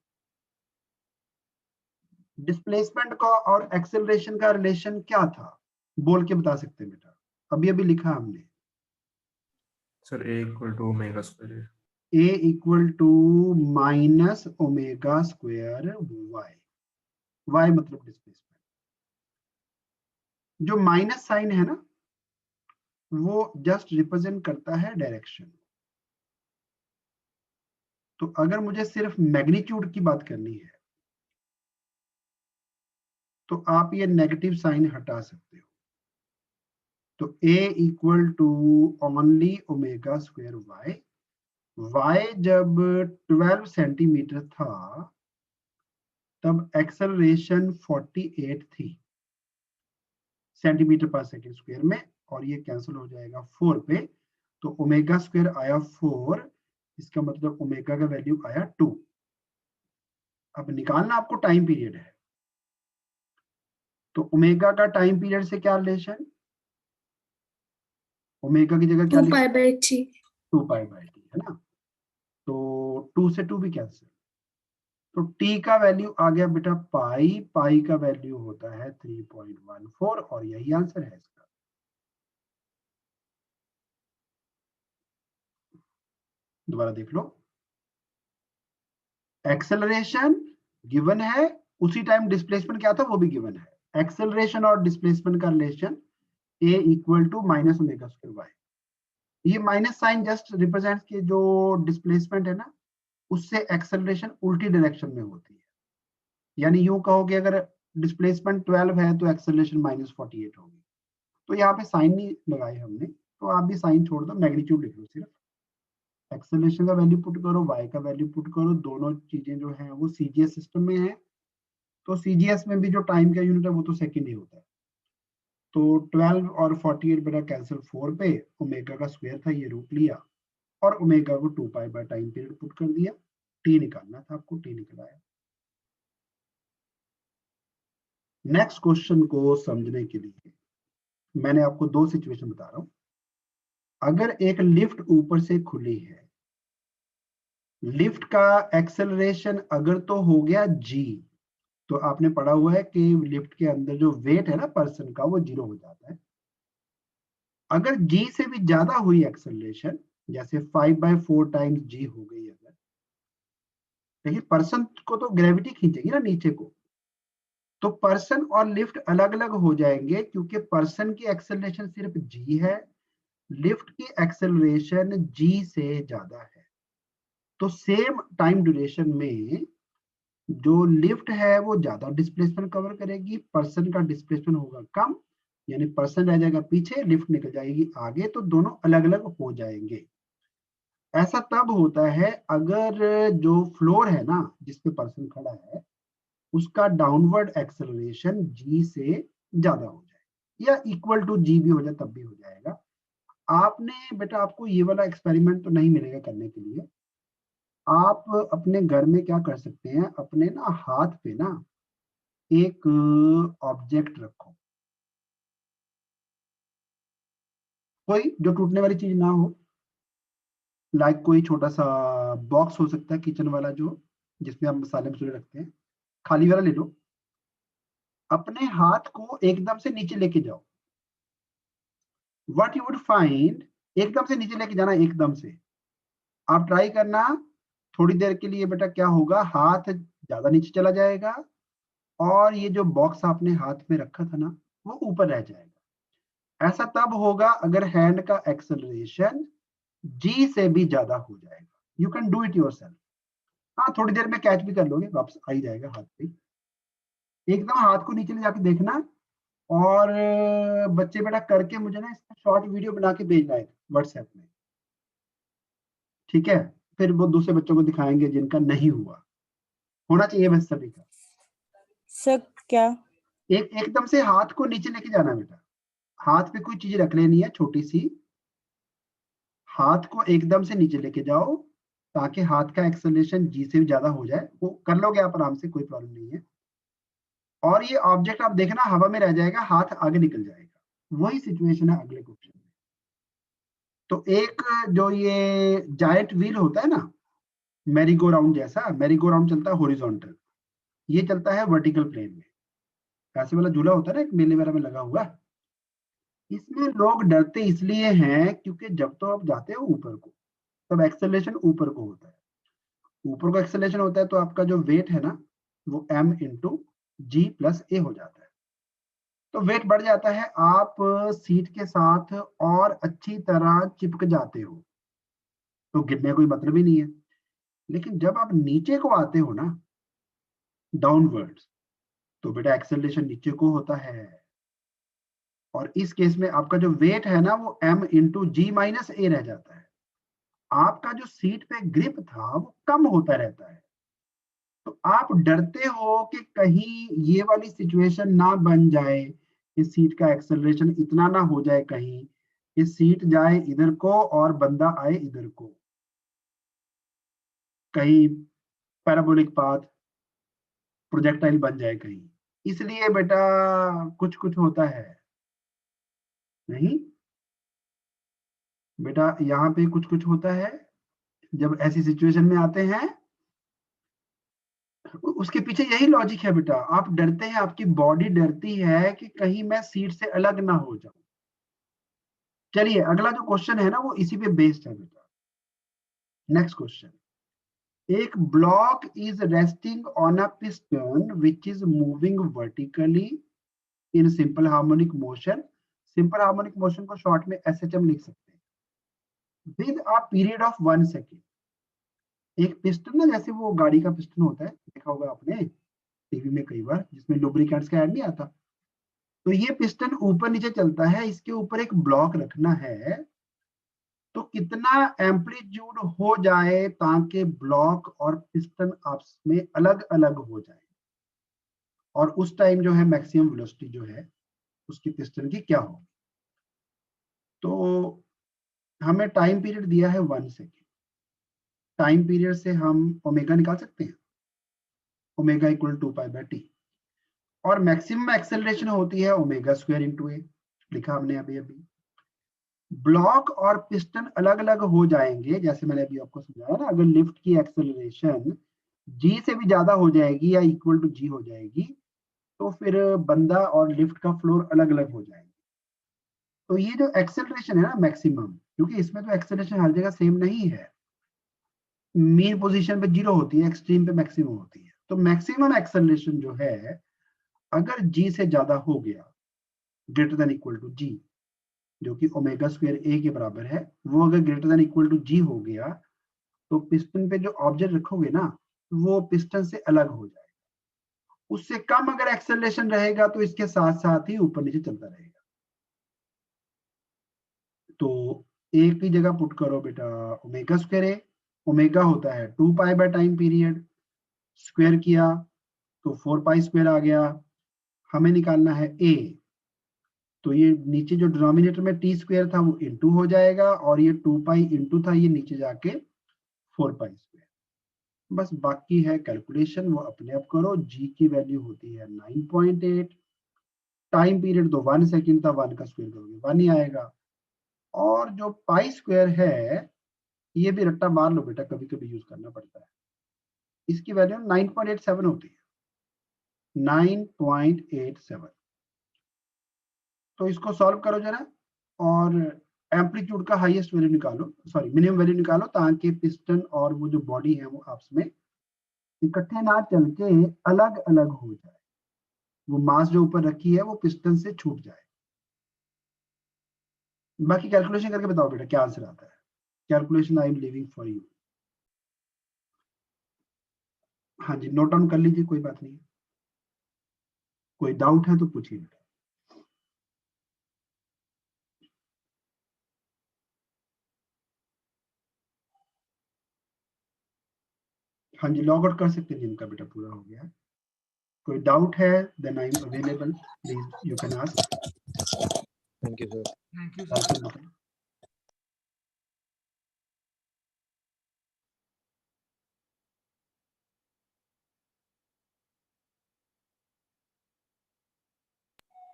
डिस्प्लेसमेंट का और acceleration का relation क्या था, बोल के बता सकते हैं बेटा। अभी अभी लिखा हमने, Sir, A equal to omega square. a equal to minus omega square y, y मतलब डिस्प्लेसमेंट। जो माइनस साइन है ना वो जस्ट रिप्रेजेंट करता है डायरेक्शन। तो अगर मुझे सिर्फ मैग्नीट्यूड की बात करनी है तो आप ये नेगेटिव साइन हटा सकते हो। तो a equal to only omega square y, y जब 12 सेंटीमीटर था तब एक्सेलरेशन 48 थी सेंटीमीटर पर सेकेंड स्क्वायर में, और ये कैंसिल हो जाएगा 4 पे, तो ओमेगा स्क्वायर आया 4, इसका मतलब ओमेगा का वैल्यू आया 2। अब निकालना आपको टाइम पीरियड है, तो ओमेगा का टाइम पीरियड से क्या रिलेशन, ओमेगा की जगह क्या 2 pi by t. 2 pi by T है ना, तो 2 से 2 भी कैंसिल, तो t का वैल्यू आ गया बेटा पाई, पाई का वैल्यू होता है 3.14 और यही आंसर है इसका। दोबारा देख लो, एक्सेलरेशन गिवन है, उसी टाइम डिस्प्लेसमेंट क्या था वो भी गिवन है। एक्सेलरेशन और डिस्प्लेसमेंट का relation a equal to minus omega square y. ये माइनस साइन जस्ट रिप्रेजेंट के जो डिस्प्लेसमेंट है ना उससे एक्सेलरेशन उल्टी डायरेक्शन में होती है, यानी यूं कहोगे अगर डिस्प्लेसमेंट 12 है तो एक्सेलरेशन -48 होगी। तो यहाँ पे साइन नहीं लगाए हमने, तो आप भी साइन छोड़ दो, मैग्नीट्यूड लिख लो सिर्फ। एक्सेलरेशन का वैल्यू पुट करो, y का वैल्यू पुट करो, दोनों चीजें जो है वो सीजीएस सिस्टम में है, तो सीजीएस में भी जो टाइम का यूनिट है वो तो सेकंड ही होता है। तो 12 और 48 बेटा कैंसिल 4 पे, ओमेगा का स्क्वायर था ये रूट लिया और ओमेगा को 2 pi by time period put कर दिया, टी निकालना था आपको, टी निकल आया। नेक्स्ट क्वेश्चन को समझने के लिए मैंने आपको दो सिचुएशन बता रहा हूं। अगर एक लिफ्ट ऊपर से खुली है, लिफ्ट का एक्सेलरेशन अगर तो हो गया g, तो आपने पढ़ा हुआ है कि लिफ्ट के अंदर जो वेट है ना पर्सन का वो 0 हो जाता है। अगर g से भी ज्यादा हुई एक्सेलरेशन, जैसे 5/4 टाइम्स g हो गई अगर, लेकिन पर्सन को तो ग्रेविटी खींचेगी ना नीचे को, तो पर्सन और लिफ्ट अलग अलग हो जाएंगे क्योंकि पर्सन की एक्सेलरेशन सिर्फ g है, लिफ्ट की एक्सेलरेशन g से ज्यादा है। तो सेम टाइम ड्यूरेशन में जो लिफ्ट है वो ज्यादा डिस्प्लेसमेंट कवर करेगी, पर्सन का डिस्प्लेसमेंट होगा कम, यानी पर्सन रह जाएगा पीछे, लिफ्ट निकल जाएगी आगे, तो दोनों अलग अलग हो जाएंगे। ऐसा तब होता है अगर जो फ्लोर है ना जिसपे पर्सन खड़ा है उसका डाउनवर्ड एक्सेलरेशन g से ज्यादा हो जाए या इक्वल टू g भी हो जाए तब भी हो जाएगा। आपने बेटा, आपको ये वाला एक्सपेरिमेंट तो नहीं मिलेगा करने के लिए, आप अपने घर में क्या कर सकते हैं, अपने ना हाथ पे ना एक ऑब्जेक्ट रखो, कोई जो टूटने वाली चीज ना हो, लाइक कोई छोटा सा बॉक्स हो सकता है किचन वाला जो जिसमें आप मसाले मसूले रखते हैं, खाली वाला ले लो। अपने हाथ को एकदम से नीचे लेके जाओ, व्हाट यू वुड फाइंड, एकदम से नीचे लेके जाना, एकदम से आप ट्राई करना। थोड़ी देर के लिए बेटा क्या होगा, हाथ ज्यादा नीचे चला जाएगा और ये जो बॉक्स आपने हाथ में रखा था ना वो ऊपर रह जाएगा। ऐसा तब होगा अगर हैंड का एक्सेलरेशन जी से भी ज्यादा हो जाएगा। You can do it yourself. हाँ, थोड़ी देर में कैच भी कर लोगे, वापस आ ही जाएगा हाथ पे। एकदम हाथ को नीचे ले जाके देखना, और बच्चे बेटा करके मुझे ना इसका शॉर्ट वीडियो बना के भेजना है व्हाट्सएप में, ठीक है? फिर वो दूसरे बच्चों को दिखाएंगे जिनका नहीं हुआ। होना चाहिए बस सभी का। सर क्या? एकदम से हाथ को नीचे लेके जाना बेटा, हाथ पे कोई चीज रख लेनी है छोटी सी, हाथ को एकदम से नीचे लेके जाओ ताकि हाथ का एक्सेलरेशन जी से भी ज्यादा हो जाए। वो कर लोगे आप आराम से, कोई प्रॉब्लम नहीं है। और ये ऑब्जेक्ट आप देखना हवा में रह जाएगा, हाथ आगे निकल जाएगा। वही सिचुएशन है अगले क्वेश्चन में। तो एक जो ये जायंट व्हील होता है ना, मैरी गो राउंड जैसा, मैरी गो राउंड चलता है हॉरिजॉन्टल, ये चलता है वर्टिकल प्लेन में। ऐसे वाला झूला होता है ना एक मेले वगैरह में लगा हुआ, इसमें लोग डरते इसलिए हैं क्योंकि जब तो आप जाते हो ऊपर को तब एक्सेलरेशन ऊपर को होता है, ऊपर को एक्सेलरेशन होता है तो आपका जो वेट है ना वो m इंटू जी प्लस ए हो जाता है, तो वेट बढ़ जाता है, आप सीट के साथ और अच्छी तरह चिपक जाते हो, तो गिरने कोई मतलब ही नहीं है। लेकिन जब आप नीचे को आते हो ना डाउनवर्ड्स, तो बेटा एक्सेलरेशन नीचे को होता है, और इस केस में आपका जो वेट है ना वो m इंटू जी माइनस ए रह जाता है, आपका जो सीट पे ग्रिप था वो कम होता रहता है। तो आप डरते हो कि कहीं ये वाली सिचुएशन ना बन जाए कि सीट का एक्सेलरेशन इतना ना हो जाए कहीं कि सीट जाए इधर को और बंदा आए इधर को, कहीं पैराबोलिक पाथ प्रोजेक्टाइल बन जाए कहीं, इसलिए बेटा कुछ कुछ होता है। नहीं बेटा यहाँ पे कुछ कुछ होता है, जब ऐसी सिचुएशन में आते हैं उसके पीछे यही लॉजिक है बेटा, आप डरते हैं, आपकी बॉडी डरती है कि कहीं मैं सीट से अलग ना हो जाऊं। चलिए अगला जो क्वेश्चन है ना वो इसी पे बेस्ड है बेटा। नेक्स्ट क्वेश्चन, एक block is resting on a piston which is moving vertically in simple harmonic motion, simple harmonic motion को शॉर्ट में एसएचएम लिख सकते हैं, with a period of 1 second. एक पिस्टन ना जैसे वो गाड़ी का पिस्टन होता है, देखा होगा आपने टीवी में कई बार, जिसमें लुब्रिकेंट्स का ऐड नहीं आता, तो ये पिस्टन ऊपर नीचे चलता है, इसके ऊपर एक ब्लॉक रखना है, तो कितना एम्पलीट्यूड हो जाए ताकि ब्लॉक और पिस्टन आपस में अलग अलग हो जाए, और उस टाइम जो है मैक्सिमम वेलोसिटी जो है उसकी पिस्टन की क्या होगी। तो हमें टाइम पीरियड दिया है 1 सेकेंड, टाइम पीरियड से हम ओमेगा निकाल सकते हैं, ओमेगा इक्वल 2π/t, और मैक्सिमम एक्सेलरेशन होती है ओमेगा स्क्वायर इंटू ए, लिखा हमने अभी अभी। ब्लॉक और पिस्टन अलग अलग हो जाएंगे, जैसे मैंने अभी आपको समझाया ना, अगर लिफ्ट की एक्सेलरेशन जी से भी ज्यादा हो जाएगी या इक्वल टू जी हो जाएगी तो फिर बंदा और लिफ्ट का फ्लोर अलग अलग हो जाएंगे। तो ये जो एक्सेलरेशन है ना मैक्सिमम, क्योंकि इसमें तो एक्सेलरेशन हर जगह सेम नहीं है, मीन पोजीशन पे 0 होती है, एक्सट्रीम पे मैक्सिमम होती है, तो मैक्सिमम एक्सेलरेशन जो है अगर जी से ज्यादा हो गया, ग्रेटर देन इक्वल टू जी, जो कि ओमेगा स्क्वायर ए के बराबर है, वो अगर ग्रेटर देन इक्वल टू जी हो गया तो पिस्टन पे जो ऑब्जेक्ट रखोगे ना वो पिस्टन से अलग हो जाएगा। उससे कम अगर एक्सेलरेशन रहेगा तो इसके साथ साथ ही ऊपर नीचे चलता रहेगा। तो एक की जगह पुट करो बेटा ओमेगा स्क्वायर ए, ओमेगा होता है 2π टाइम पीरियड, स्क्वायर किया तो 4π स्क्वायर आ गया, हमें निकालना है ए, तो ये नीचे जो डिनोमिनेटर में टी स्क्वायर था वो इंटू हो जाएगा, और ये 2π इंटू था ये नीचे जाके 4π स्क्वायर। बस बाकी है कैलकुलेशन, वो अपने आप करो। जी की वैल्यू होती है 9.8, टाइम पीरियड तो 1 सेकेंड था, 1 का स्क्वायर करोगे 1 ही आएगा, और जो पाई स्क्वायर है ये भी रट्टा मार लो बेटा, कभी कभी यूज करना पड़ता है, इसकी वैल्यू 9.87 होती है, 9.87। तो इसको सॉल्व करो जरा, और एम्पलीट्यूड का हाईएस्ट वैल्यू निकालो, सॉरी मिनिमम वैल्यू निकालो, ताकि पिस्टन और वो जो बॉडी है वो आपस में इकट्ठे ना चल के अलग अलग हो जाए, वो मास जो ऊपर रखी है वो पिस्टन से छूट जाए। बाकी कैलकुलेशन करके बताओ बेटा क्या आंसर आता है। Calculation I am living for you. हाँ जी नोट डाउन कर लीजिए, कोई बात नहीं, कोई डाउट है तो पूछिए बेटा। हाँ जी लॉग आउट कर सकते हैं जिनका बेटा पूरा हो गया है। कोई डाउट है then I am available, please you can ask. Thank you sir. Thank you welcome sir. बेटा।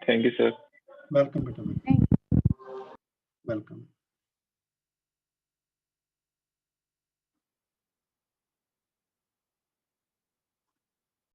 Thank you sir. वेलकम बेटा, वेलकम।